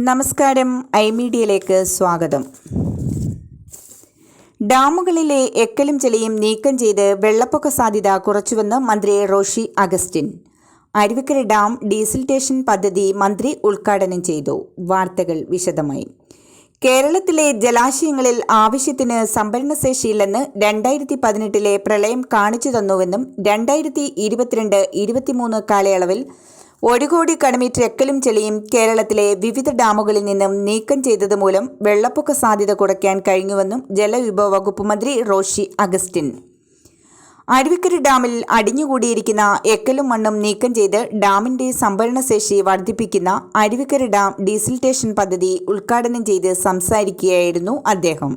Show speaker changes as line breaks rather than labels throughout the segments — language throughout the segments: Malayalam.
നമസ്കാരം. മീഡിയയിലേക്ക് സ്വാഗതം. ഡാമുകളിലെ എക്കലും ചെളിയും നീക്കം ചെയ്ത് വെള്ളപ്പൊക്ക സാധ്യത കുറച്ചുവെന്ന് മന്ത്രി റോഷി അഗസ്റ്റിൻ. അരുവിക്കര ഡാം ഡീസൽറ്റേഷൻ പദ്ധതി മന്ത്രി ഉദ്ഘാടനം ചെയ്തു. വാർത്തകൾ വിശദമായി. കേരളത്തിലെ ജലാശയങ്ങളിൽ ആവശ്യത്തിന് സംഭരണശേഷിയില്ലെന്ന് 2018 പ്രളയം കാണിച്ചു തന്നുവെന്നും 2022-23 കാലയളവിൽ 1 കോടി കടമീറ്റർ എക്കലും ചെളിയും കേരളത്തിലെ വിവിധ ഡാമുകളിൽ നിന്നും നീക്കം ചെയ്തതുമൂലം വെള്ളപ്പൊക്ക സാധ്യത കുറയ്ക്കാൻ കഴിഞ്ഞുവെന്നും ജലവിഭവ വകുപ്പ് മന്ത്രി റോഷി അഗസ്റ്റിൻ. അരുവിക്കര ഡാമിൽ അടിഞ്ഞുകൂടിയിരിക്കുന്ന എക്കലും മണ്ണും നീക്കം ചെയ്ത് ഡാമിന്റെ സംഭരണശേഷി വർദ്ധിപ്പിക്കുന്ന അരുവിക്കര ഡാം ഡീസൽറ്റേഷൻ പദ്ധതി ഉദ്ഘാടനം ചെയ്ത് സംസാരിക്കുകയായിരുന്നു അദ്ദേഹം.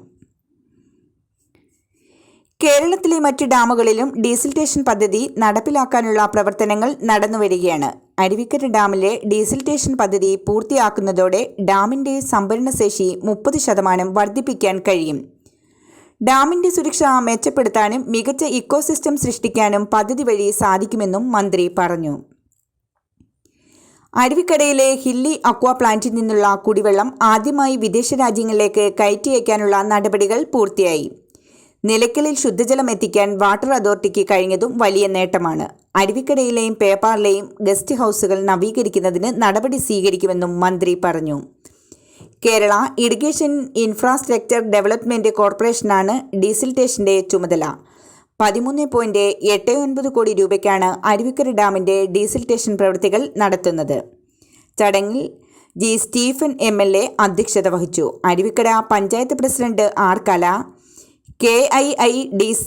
കേരളത്തിലെ മറ്റ് ഡാമുകളിലും ഡീസൽറ്റേഷൻ പദ്ധതി നടപ്പിലാക്കാനുള്ള പ്രവർത്തനങ്ങൾ നടന്നുവരികയാണ്. അരുവിക്കര ഡാമിലെ ഡീസൽറ്റേഷൻ പദ്ധതി പൂർത്തിയാക്കുന്നതോടെ ഡാമിന്റെ സംഭരണശേഷി 30% വർദ്ധിപ്പിക്കാൻ കഴിയും. ഡാമിന്റെ സുരക്ഷ മെച്ചപ്പെടുത്താനും മികച്ച ഇക്കോസിസ്റ്റം സൃഷ്ടിക്കാനും പദ്ധതി വഴി സാധിക്കുമെന്നും മന്ത്രി പറഞ്ഞു. അരുവിക്കരയിലെ ഹില്ലി അക്വാ പ്ലാന്റിൽ നിന്നുള്ള കുടിവെള്ളം ആദ്യമായി വിദേശ രാജ്യങ്ങളിലേക്ക് കയറ്റി അയക്കാനുള്ള നടപടികൾ പൂർത്തിയായി. നിലയ്ക്കലിൽ ശുദ്ധജലം എത്തിക്കാൻ വാട്ടർ അതോറിറ്റിക്ക് കഴിഞ്ഞതും വലിയ നേട്ടമാണ്. അരുവിക്കരയിലെയും പേപ്പാറിലെയും ഗസ്റ്റ് ഹൗസുകൾ നവീകരിക്കുന്നതിന് നടപടി സ്വീകരിക്കുമെന്നും മന്ത്രി പറഞ്ഞു. കേരള ഇറിഗേഷൻ ഇൻഫ്രാസ്ട്രക്ചർ ഡെവലപ്മെന്റ് കോർപ്പറേഷനാണ് ഡീസൽറ്റേഷന്റെ ചുമതല. 13.89 കോടി രൂപയ്ക്കാണ് അരുവിക്കര ഡാമിന്റെ ഡീസൽറ്റേഷൻ പ്രവൃത്തികൾ നടത്തുന്നത്. ചടങ്ങിൽ ജി സ്റ്റീഫൻ MLA അധ്യക്ഷത വഹിച്ചു. Aruvikkara panchayat president R Kala, KIIDC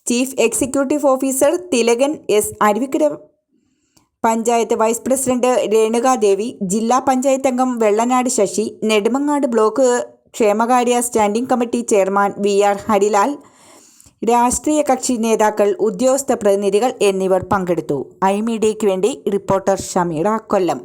chief executive officer Thilakan S, Aruvikkara panchayat vice president Renukadevi, ജില്ലാ പഞ്ചായത്ത് അംഗം വെള്ളനാട് ശശി, നെടുമങ്ങാട് ബ്ലോക്ക് ക്ഷേമകാര്യ standing committee chairman VR Harilal, രാഷ്ട്രീയ കക്ഷി നേതാക്കൾ, ഉദ്യോഗസ്ഥ പ്രതിനിധികൾ എന്നിവർ പങ്കെടുത്തു. മീഡിയയ്ക്ക് വേണ്ടി റിപ്പോർട്ടർ ഷമീറ, കൊല്ലം.